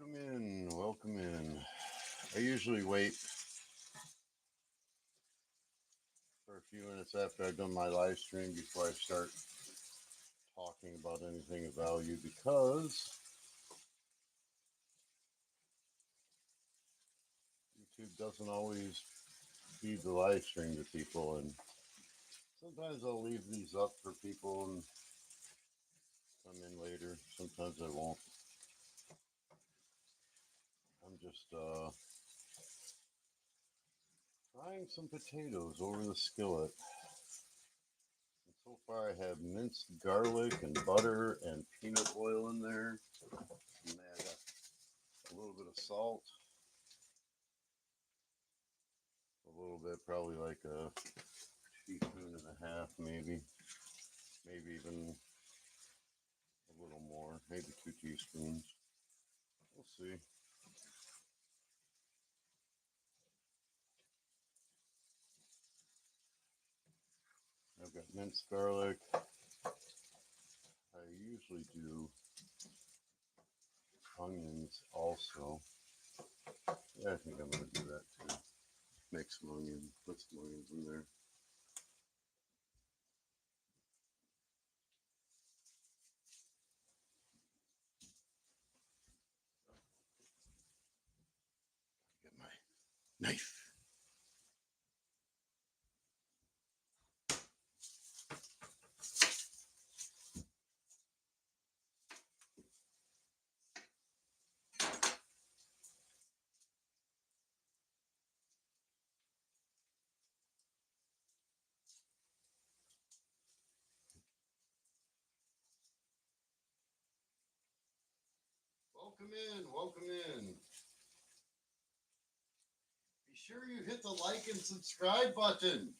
Welcome in, welcome in. I usually wait for a few minutes after I've done my live stream before I start talking about anything of value because YouTube doesn't always feed the live stream to people, and sometimes I'll leave these up for people and come in later. Sometimes I won't. I'm just frying some potatoes over the skillet. And so far I have minced garlic and butter and peanut oil in there. And add a little bit of salt. A little bit, probably like a teaspoon and a half, maybe even a little more, maybe 2 teaspoons. We'll see. I've got minced garlic. I usually do onions also. Yeah, I think I'm going to do that too. Make some onions, put some onions in there. Get my knife. Welcome in, welcome in. Be sure you hit the like and subscribe button.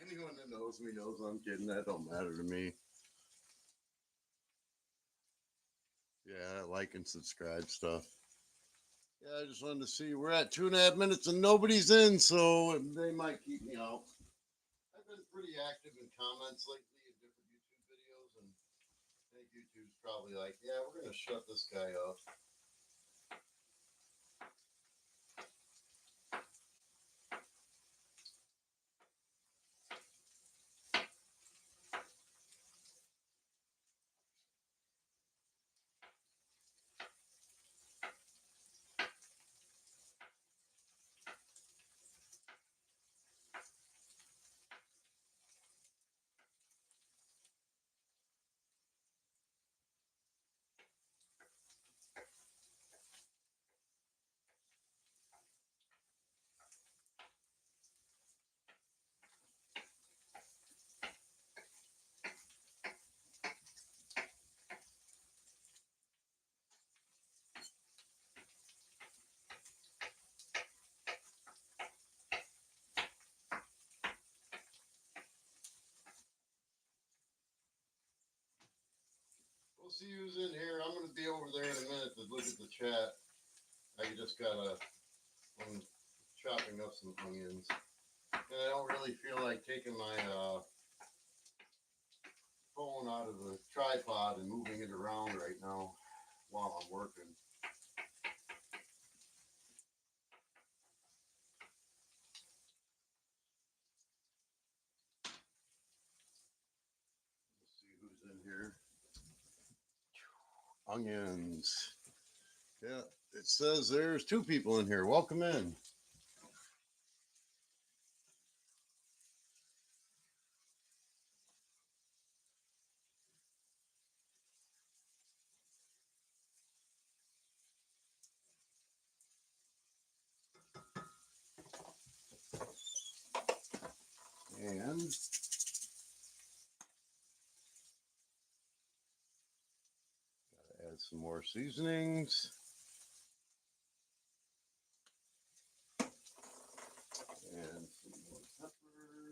Anyone that knows me knows I'm kidding. That don't matter to me. Yeah, like and subscribe stuff. Yeah, I just wanted to see. We're at 2.5 minutes and nobody's in, so they might keep me out. I've been pretty active in comments lately in different YouTube videos, and I think YouTube's probably like, yeah, we're going to shut this guy up. We'll see who's in here. I'm going to be over there in a minute to look at the chat. I just I'm chopping up some onions. And I don't really feel like taking my phone out of the tripod and moving it around right now while I'm working. Let's see who's in here. Onions. Yeah, it says there's 2 people in here. Welcome in. And gotta add some more seasonings. And some more pepper.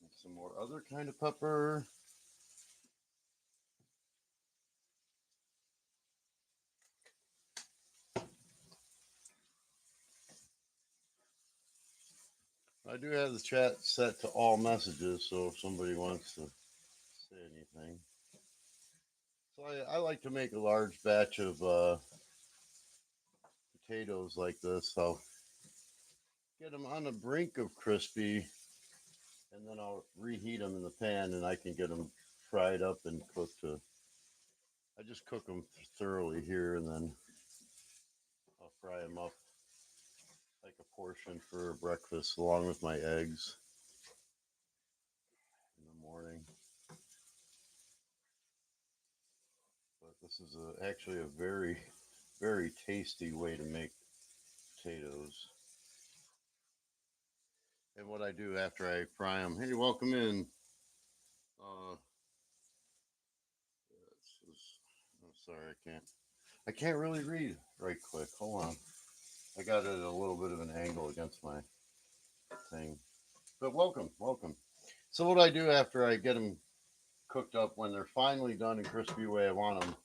And some more other kind of pepper. I do have the chat set to all messages, so if somebody wants to say anything. So I like to make a large batch of potatoes like this. I'll get them on the brink of crispy, and then I'll reheat them in the pan, and I can get them fried up and cooked to. I just cook them thoroughly here, and then I'll fry them up like a portion for breakfast, along with my eggs in the morning. But this is actually a very, very tasty way to make potatoes. And what I do after I fry them, hey, welcome in. Uh, I'm sorry, I can't really read right quick. Hold on. I got it at a little bit of an angle against my thing. But welcome, welcome. So what I do after I get them cooked up, when they're finally done and crispy the way I want them,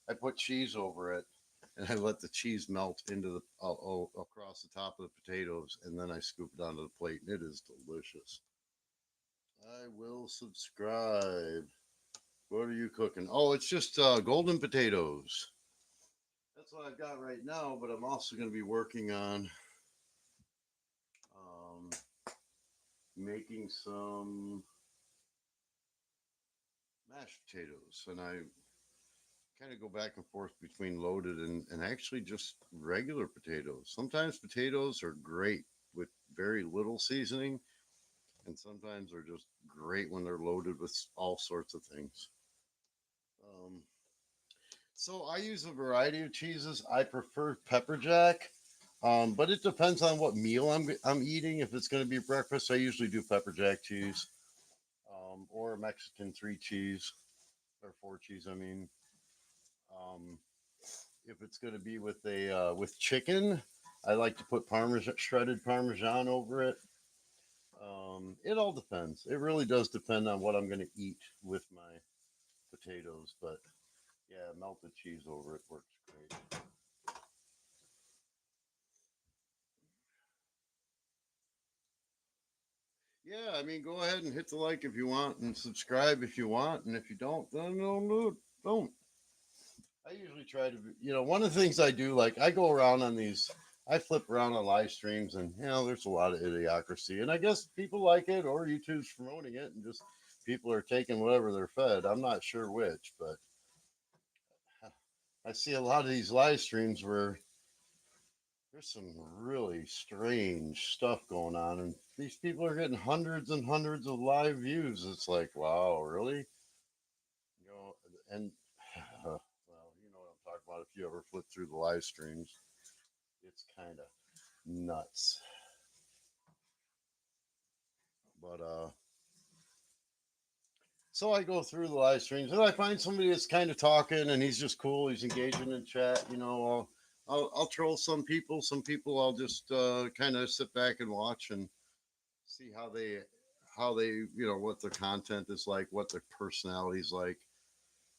I put cheese over it, and I let the cheese melt into the across the top of the potatoes, and then I scoop it onto the plate, and it is delicious. I will subscribe. What are you cooking? Oh, it's just golden potatoes. That's what I've got right now, but I'm also going to be working on um, making some mashed potatoes. And I kind of go back and forth between loaded and actually just regular potatoes. Sometimes potatoes are great with very little seasoning, and sometimes they're just great when they're loaded with all sorts of things. Um, so I use a variety of cheeses. I prefer pepper jack, but it depends on what meal I'm eating. If it's going to be breakfast, I usually do pepper jack cheese, or Mexican three cheese or four cheese. I mean, um, if it's going to be with chicken, I like to put parmesan, shredded parmesan over it. It all depends. It really does depend on what I'm going to eat with my potatoes, but yeah, melted cheese over it works great. Yeah, I mean, go ahead and hit the like if you want, and subscribe if you want, and if you don't, then don't. I usually try to, one of the things I do, like I go around on these, I flip around on live streams, and there's a lot of idiocracy, and I guess people like it, or YouTube's promoting it, and just people are taking whatever they're fed. I'm not sure which, but I see a lot of these live streams where there's some really strange stuff going on, and these people are getting hundreds and hundreds of live views. It's like, wow, really? And well, you know what I'm talking about. If you ever flip through the live streams, it's kind of nuts. But so I go through the live streams, and I find somebody that's kind of talking, and he's just cool. He's engaging in chat. I'll troll some people. Some people I'll just kind of sit back and watch and see how they what their content is like, what their personality is like.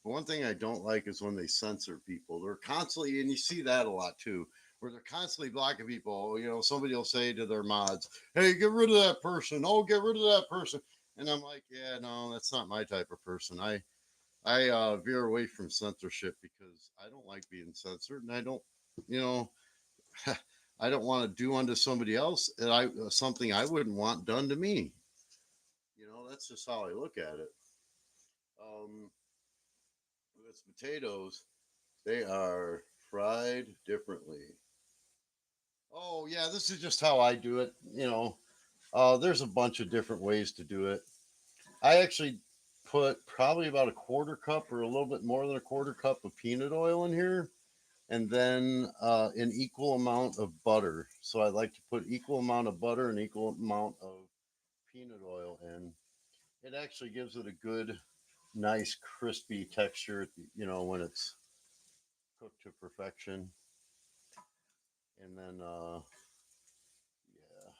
But one thing I don't like is when they censor people. They're constantly, and you see that a lot too, where they're constantly blocking people. Somebody will say to their mods, "Hey, get rid of that person. Oh, get rid of that person." And I'm like, yeah, no, that's not my type of person. I veer away from censorship because I don't like being censored, and I don't, you know, I don't want to do unto somebody else and I something I wouldn't want done to me. That's just how I look at it. Um, with potatoes, they are fried differently. Oh yeah, this is just how I do it. There's a bunch of different ways to do it. I actually put probably about a quarter cup or a little bit more than a quarter cup of peanut oil in here, and then an equal amount of butter. So I like to put equal amount of butter and equal amount of peanut oil in. It actually gives it a good, nice, crispy texture, when it's cooked to perfection. And then, yeah.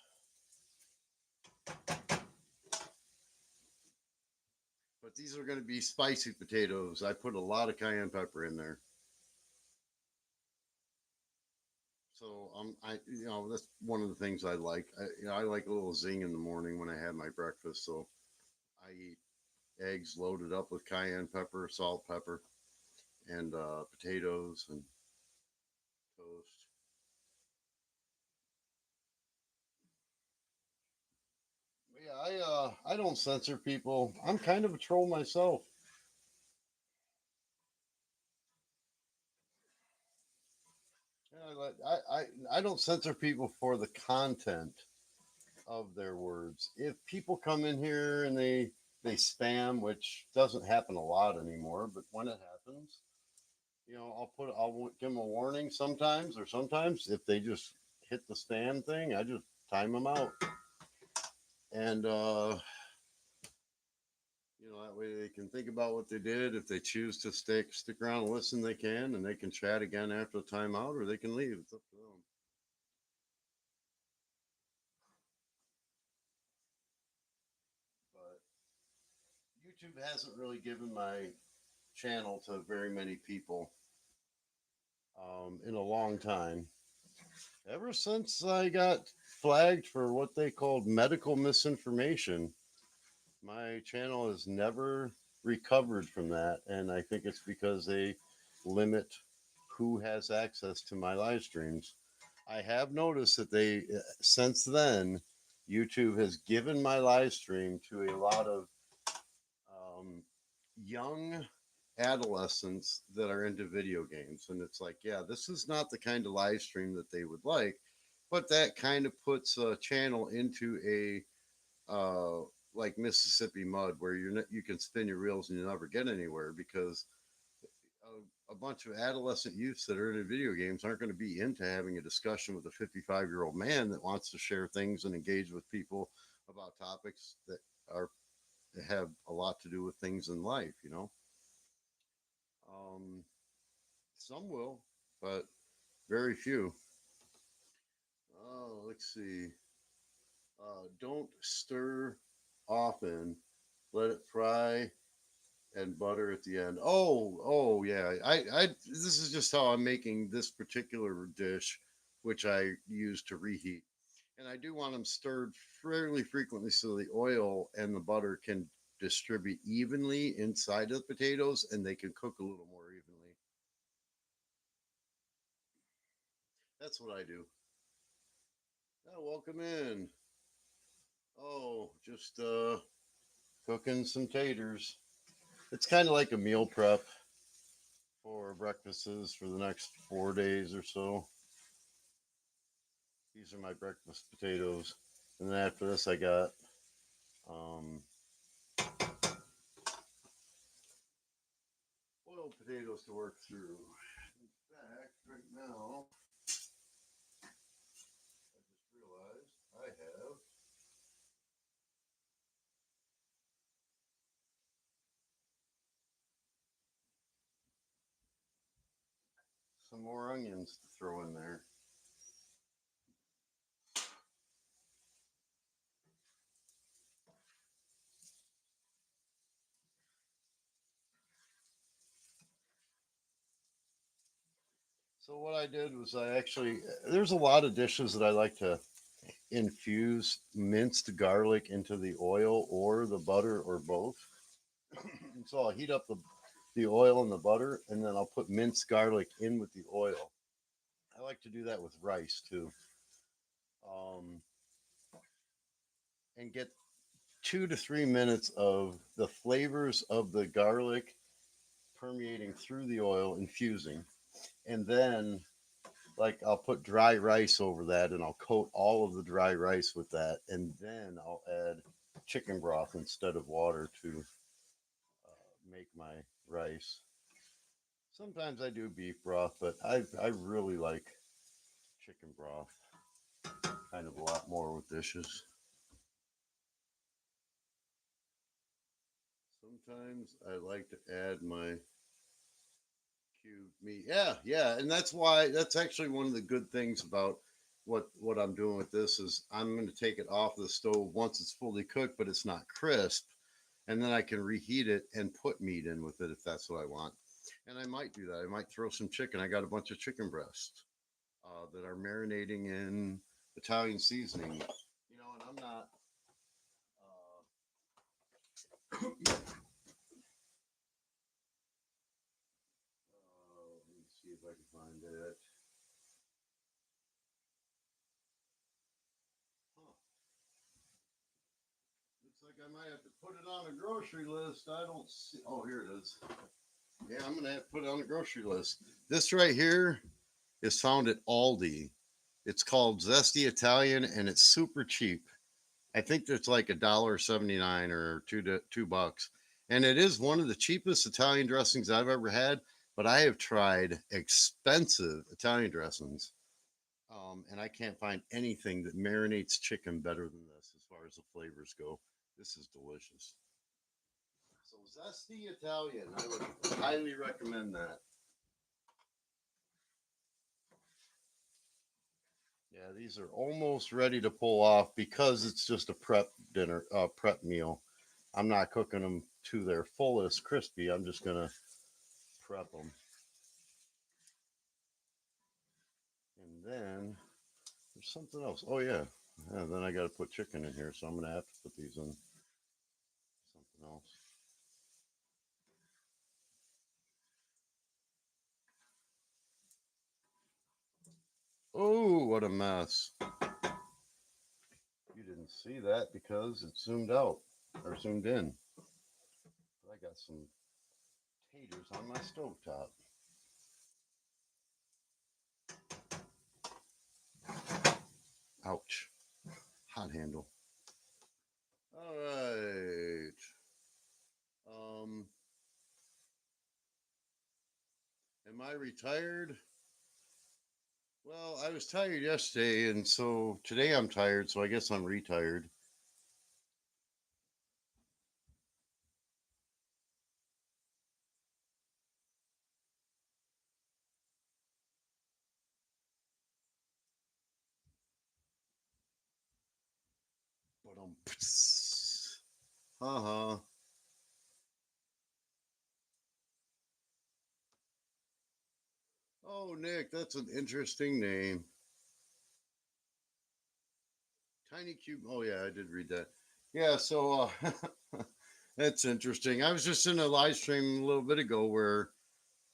But these are going to be spicy potatoes. I put a lot of cayenne pepper in there. So, that's one of the things I like. I like a little zing in the morning when I have my breakfast. So I eat eggs loaded up with cayenne pepper, salt, pepper, and potatoes and toast. But yeah, I don't censor people. I'm kind of a troll myself. Yeah, I don't censor people for the content of their words. If people come in here and they spam, which doesn't happen a lot anymore, but when it happens, I'll give them a warning sometimes, or sometimes if they just hit the spam thing, I just time them out, and that way they can think about what they did. If they choose to stick around and listen, they can, and they can chat again after the timeout, or they can leave. It's up to them. But YouTube hasn't really given my channel to very many people in a long time. Ever since I got flagged for what they called medical misinformation, my channel has never recovered from that. And I think it's because they limit who has access to my live streams. I have noticed that since then, YouTube has given my live stream to a lot of um, young adolescents that are into video games. And it's like, yeah, this is not the kind of live stream that they would like, but that kind of puts a channel into like Mississippi mud where you can spin your reels and you never get anywhere because a bunch of adolescent youths that are into video games aren't going to be into having a discussion with a 55-year-old man that wants to share things and engage with people about topics that are have a lot to do with things in life. Um, some will, but very few. Oh, let's see. Don't stir often. Let it fry and butter at the end. Oh, yeah. This is just how I'm making this particular dish, which I use to reheat. And I do want them stirred fairly frequently so the oil and the butter can distribute evenly inside of the potatoes and they can cook a little more evenly. That's what I do. Oh, welcome in. Oh, just cooking some taters. It's kind of like a meal prep for breakfasts for the next 4 days or so. These are my breakfast potatoes. And then after this, I got um, boiled potatoes to work through. In fact, right now, I just realized I have some more onions to throw in there. So what I did was there's a lot of dishes that I like to infuse minced garlic into the oil or the butter or both. And so I'll heat up the oil and the butter, and then I'll put minced garlic in with the oil. I like to do that with rice too, um, and get 2 to 3 minutes of the flavors of the garlic permeating through the oil, infusing, and then like I'll put dry rice over that, and I'll coat all of the dry rice with that, and then I'll add chicken broth instead of water to make my rice. Sometimes I do beef broth, but I really like chicken broth kind of a lot more with dishes. Sometimes I like to add my cubed meat. Yeah, yeah, and that's actually one of the good things about what I'm doing with this is I'm going to take it off the stove once it's fully cooked, but it's not crisp, and then I can reheat it and put meat in with it if that's what I want. And I might do that. I might throw some chicken. I got a bunch of chicken breasts. that are marinating in Italian seasoning. And I'm not. Let me see if I can find it. Huh. Looks like I might have to put it on a grocery list. I don't see. Oh, here it is. Yeah, I'm gonna have to put it on the grocery list. This right here is found at Aldi. It's called Zesty Italian, and it's super cheap. I think it's like $1.79 or $2, and it is one of the cheapest Italian dressings I've ever had. But I have tried expensive Italian dressings, and I can't find anything that marinates chicken better than this as far as the flavors go. This is delicious. So Zesty Italian, I would highly recommend that. Yeah, these are almost ready to pull off because it's just a prep meal. I'm not cooking them to their fullest crispy. I'm just gonna prep them, and then there's something else. Oh yeah, yeah. Then I got to put chicken in here, so I'm gonna have to put these in something else. Oh, what a mess! You didn't see that because it zoomed out or zoomed in. I got some taters on my stovetop. Ouch! Hot handle. All right. Um, am I retired? Well, I was tired yesterday, and so today I'm tired, so I guess I'm retired. But uh-huh. Oh, Nick, that's an interesting name. Tiny Cube. Oh, yeah, I did read that. Yeah, so that's interesting. I was just in a live stream a little bit ago where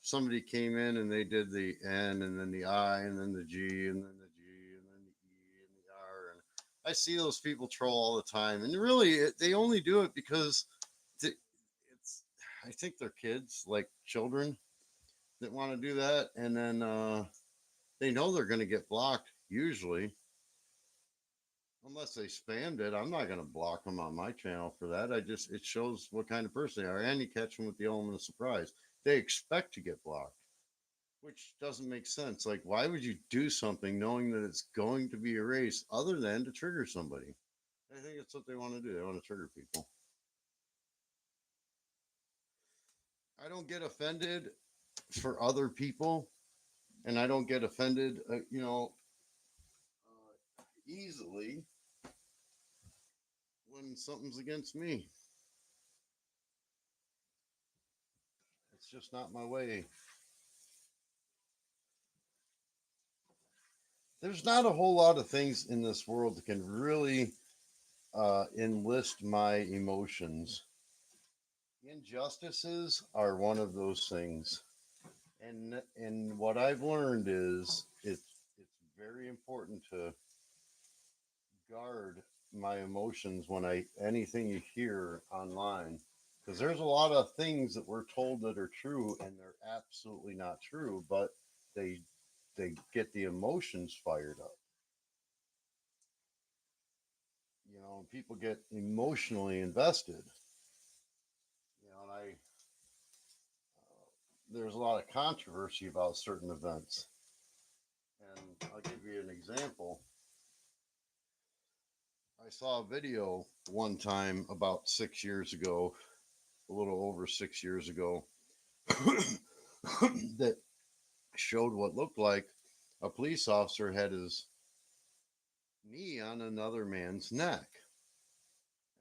somebody came in and they did the N and then the I and then the G and then the G and then the E and the R. And I see those people troll all the time. And really, they only do it because it's, I think they're kids, like children that want to do that. And then they know they're going to get blocked usually. Unless they spammed it, I'm not going to block them on my channel for that. It shows what kind of person they are, and you catch them with the element of surprise. They expect to get blocked, which doesn't make sense. Like, why would you do something knowing that it's going to be erased other than to trigger somebody? I think it's what they want to do. They want to trigger people. I don't get offended for other people, and I don't get offended, easily when something's against me. It's just not my way. There's not a whole lot of things in this world that can really enlist my emotions. Injustices are one of those things, and what I've learned is it's very important to guard my emotions when I anything you hear online, because there's a lot of things that we're told that are true and they're absolutely not true, but they they get the emotions fired up. People get emotionally invested. And there's a lot of controversy about certain events. And I'll give you an example. I saw a video one time about 6 years ago, a little over 6 years ago, that showed what looked like a police officer had his knee on another man's neck.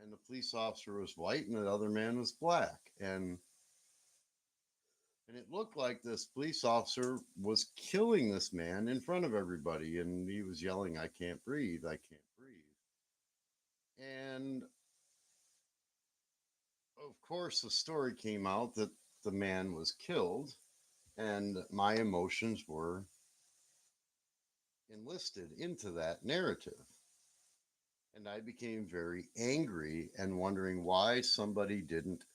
And the police officer was white and the other man was black. And And it looked like this police officer was killing this man in front of everybody. And he was yelling, I can't breathe. I can't breathe. And of course, the story came out that the man was killed. And my emotions were enlisted into that narrative. And I became very angry and wondering why somebody didn't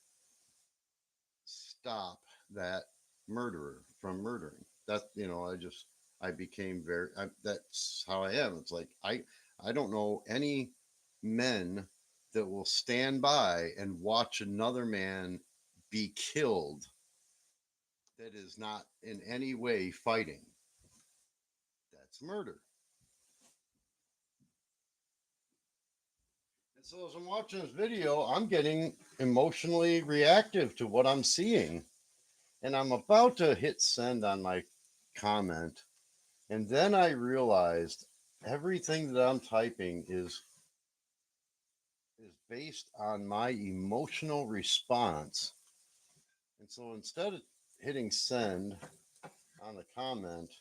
stop that murderer from murdering. That I became that's how I am. It's like I don't know any men that will stand by and watch another man be killed that is not in any way fighting. That's murder. And so as I'm watching this video, I'm getting emotionally reactive to what I'm seeing. And I'm about to hit send on my comment. And then I realized everything that I'm typing is based on my emotional response. And so instead of hitting send on the comment,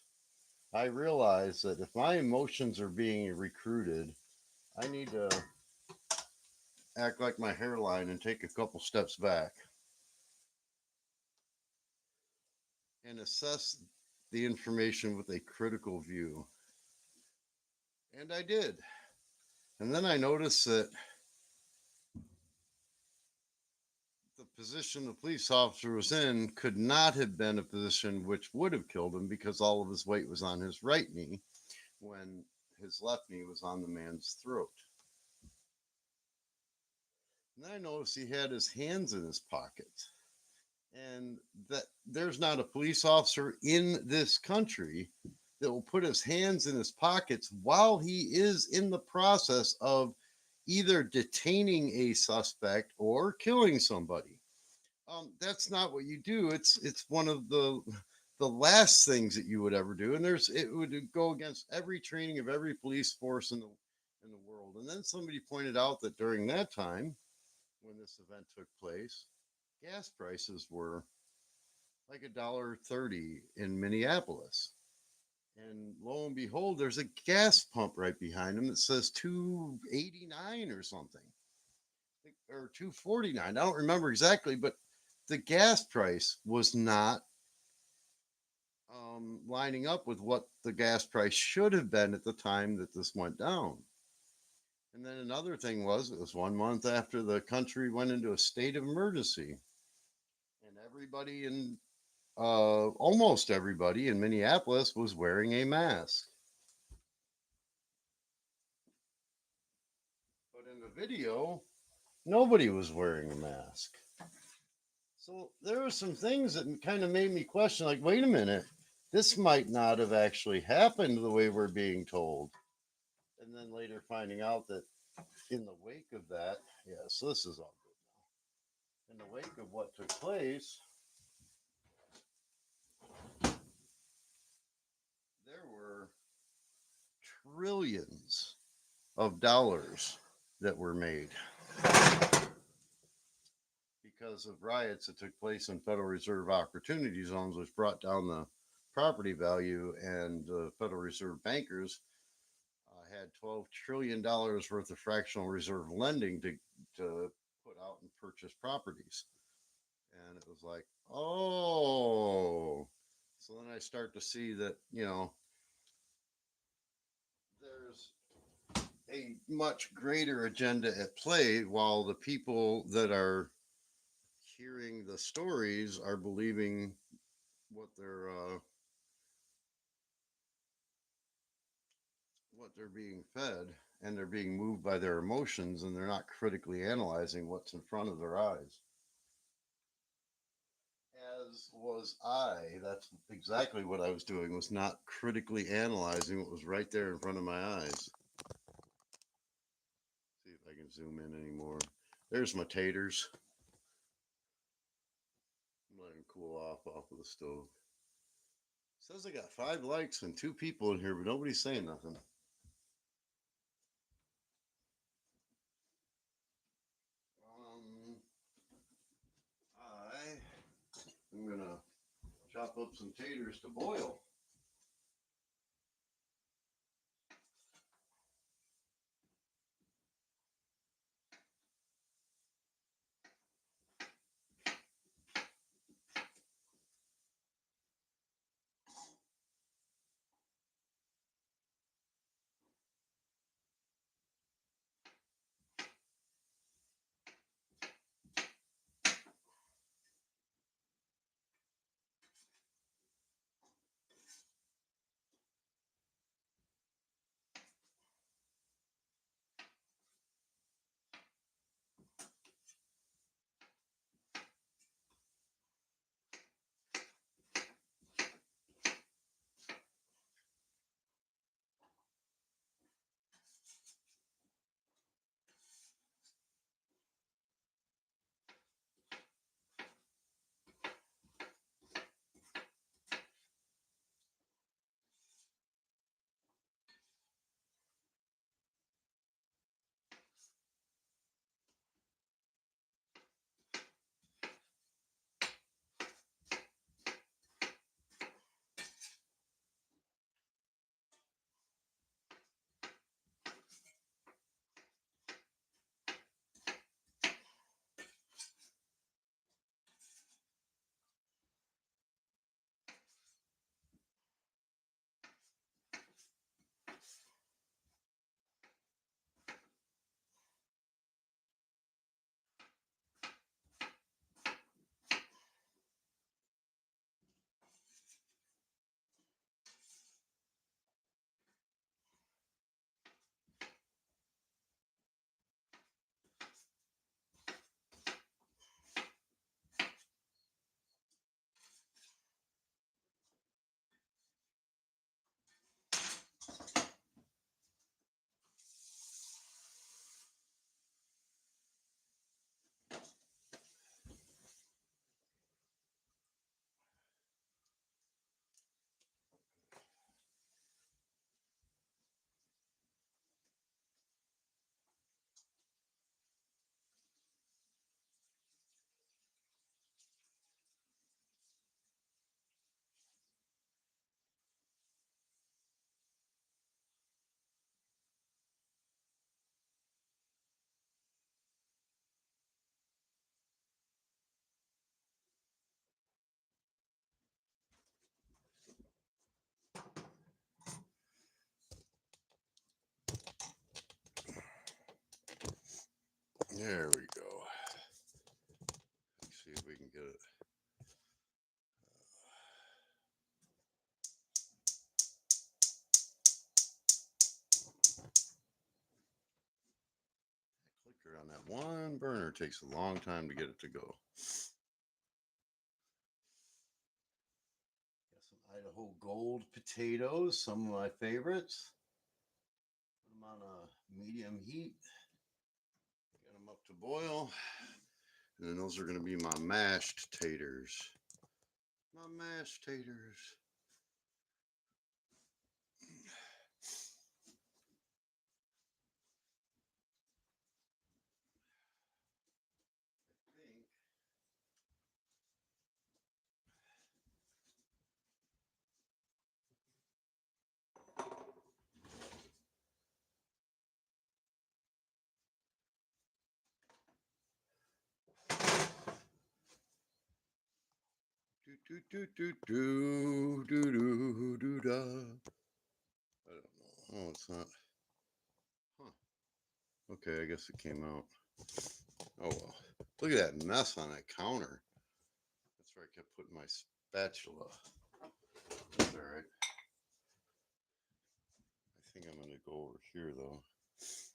I realized that if my emotions are being recruited, I need to act like my hairline and take a couple steps back and assess the information with a critical view. And I did. And then I noticed that the position the police officer was in could not have been a position which would have killed him because all of his weight was on his right knee when his left knee was on the man's throat. And then I noticed he had his hands in his pockets. And that there's not a police officer in this country that will put his hands in his pockets while he is in the process of either detaining a suspect or killing somebody. That's not what you do. It's one of the last things that you would ever do, and it would go against every training of every police force in the world. And then somebody pointed out that during that time, when this event took place, gas prices were like $1.30 in Minneapolis. And lo and behold, there's a gas pump right behind him that says 289 or something, or 249. I don't remember exactly, but the gas price was not lining up with what the gas price should have been at the time that this went down. And then another thing was, it was 1 month after the country went into a state of emergency, and everybody in almost everybody in Minneapolis was wearing a mask. But in the video, nobody was wearing a mask. So there were some things that kind of made me question, like, wait a minute, this might not have actually happened the way we're being told. And then later finding out that in the wake of that, yeah, so this is all good now. In the wake of what took place, there were trillions of dollars that were made because of riots that took place in Federal Reserve Opportunity Zones, which brought down the property value, and the Federal Reserve bankers had $12 trillion worth of fractional reserve lending to put out and purchase properties. And it was like, oh. So then I start to see that, there's a much greater agenda at play, while the people that are hearing the stories are believing what they're being fed, and they're being moved by their emotions, and they're not critically analyzing what's in front of their eyes. As was I. That's exactly what I was doing, was not critically analyzing what was right there in front of my eyes. See if I can zoom in anymore. There's my taters. I'm letting them cool off of the stove. It says I got 5 likes and 2 people in here, but nobody's saying nothing. I am gonna up some taters to boil. There we go. Let's see if we can get it. Clicker on that one burner takes a long time to get it to go. Got some Idaho Gold potatoes, some of my favorites. Put them on a medium heat. Get them up to boil. And then those are going to be my mashed taters. My mashed taters. Do do do do do do do da. I don't know. Oh, it's not. Huh. Okay, I guess it came out. Oh well. Look at that mess on that counter. That's where I kept putting my spatula. That's all right. I think I'm gonna go over here though. It's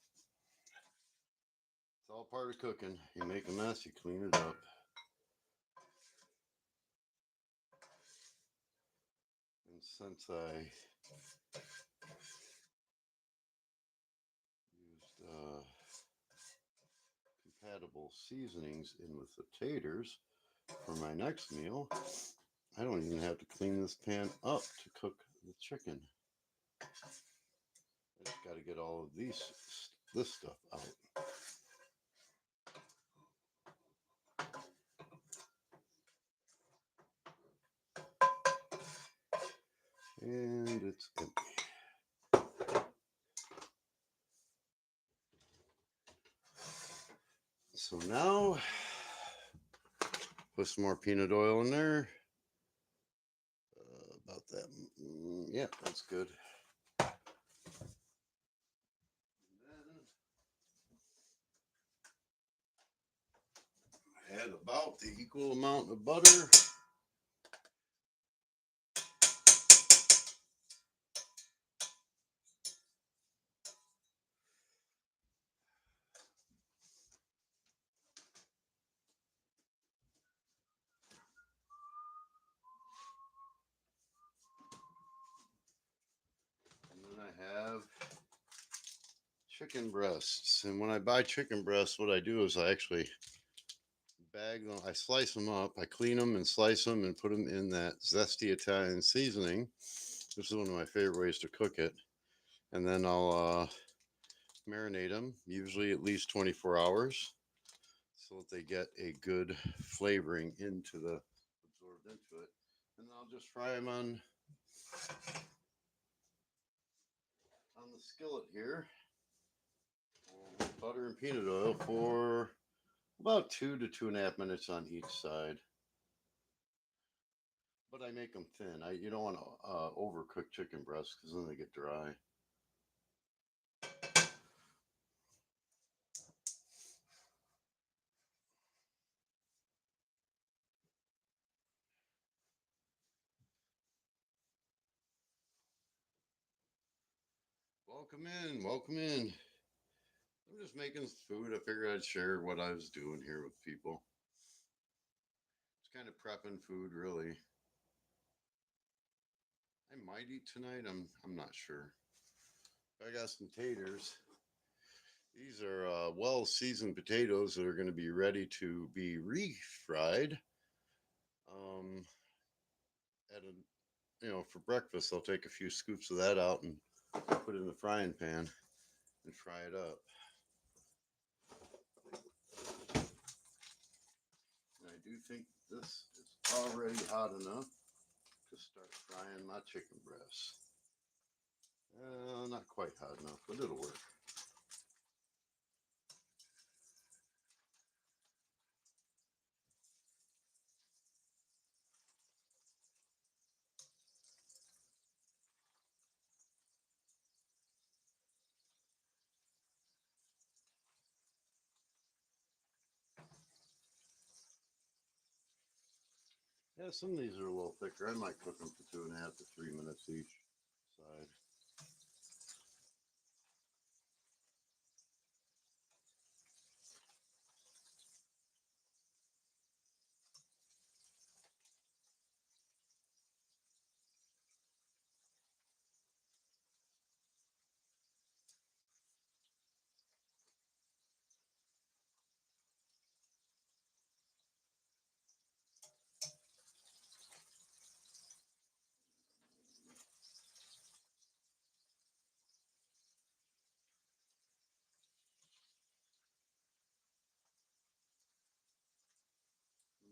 all part of cooking. You make a mess, you clean it up. And since I used compatible seasonings in with the taters for my next meal, I don't even have to clean this pan up to cook the chicken. I just got to get all of this stuff out. And it's empty. So now, put some more peanut oil in there. About that. Yeah, that's good. And then add about the equal amount of butter. And then I have chicken breasts. And when I buy chicken breasts, what I do is I actually bag them. I slice them up. I clean them and slice them and put them in that zesty Italian seasoning. This is one of my favorite ways to cook it. And then I'll marinate them, usually at least 24 hours, so that they get a good flavoring absorbed into it. And I'll just fry them on the skillet here with butter and peanut oil for about 2 to 2.5 minutes on each side. But I make them thin. You don't want to overcook chicken breasts because then they get dry. Welcome in, welcome in. I'm just making food. I figured I'd share what I was doing here with people. It's kind of prepping food, really. I might eat tonight. I'm not sure. I got some taters. These are well-seasoned potatoes that are going to be ready to be refried. At for breakfast, I'll take a few scoops of that out and put it in the frying pan and fry it up. And I do think this is already hot enough to start frying my chicken breasts. Not quite hot enough, but it'll work. Yeah, some of these are a little thicker. I might cook them for 2.5 to 3 minutes each side.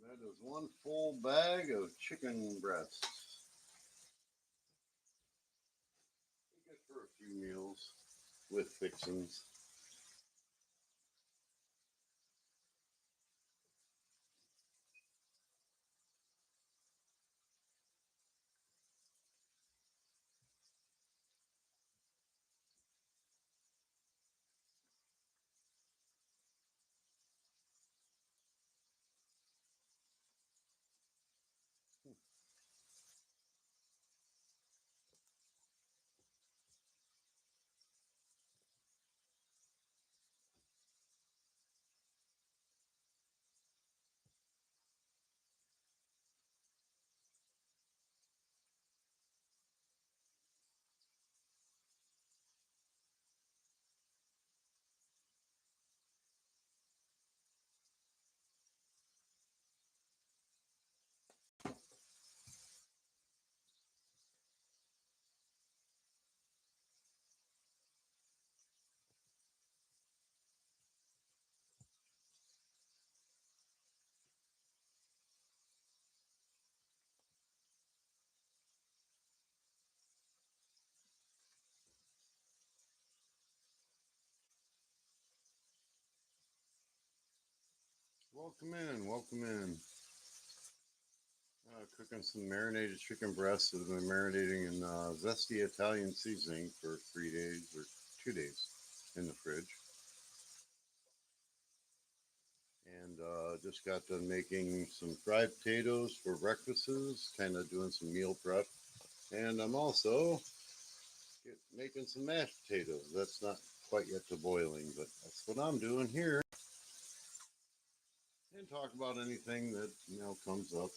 That is one full bag of chicken breasts. Good for a few meals with fixings. Welcome in, welcome in. Cooking some marinated chicken breasts that have been marinating in zesty Italian seasoning for 3 days or 2 days in the fridge. And just got done making some fried potatoes for breakfasts, kind of doing some meal prep. And I'm also making some mashed potatoes. That's not quite yet to boiling, but that's what I'm doing here. And talk about anything that comes up.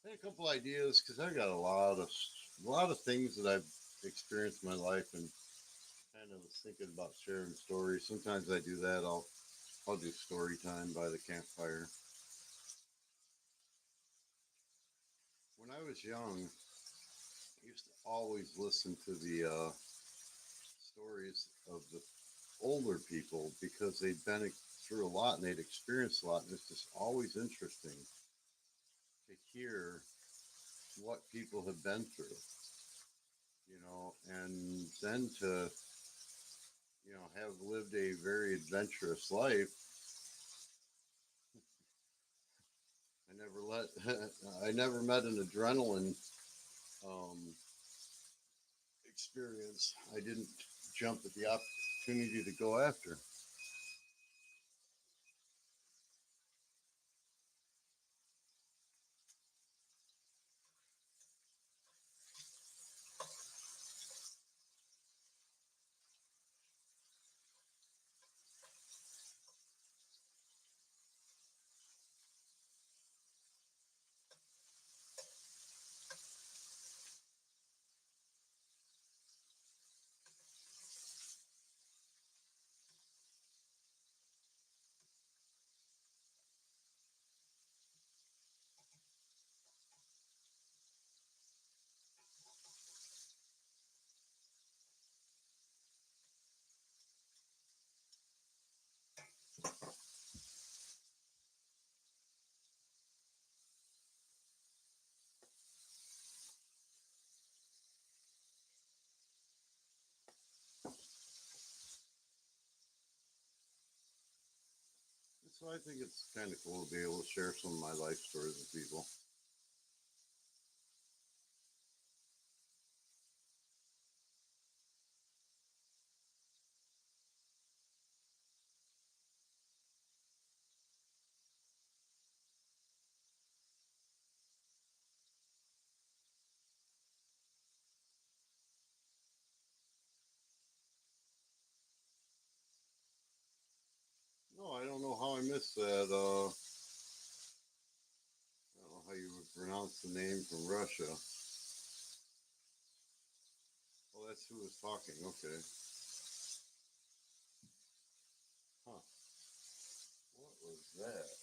I had a couple ideas because I got a lot of things that I've experienced in my life, and kind of was thinking about sharing stories. Sometimes I do that. I'll do story time by the campfire. When I was young, I used to always listen to the stories of the older people because they'd been through a lot and they'd experienced a lot, and it's just always interesting to hear what people have been through, and then to have lived a very adventurous life. I never let I never met an adrenaline um, experience I didn't jump at the opportunity to go after. So I think it's kind of cool to be able to share some of my life stories with people. No, I don't know how I missed that. I don't know how you would pronounce the name from Russia. Oh, that's who was talking. Okay. Huh. What was that?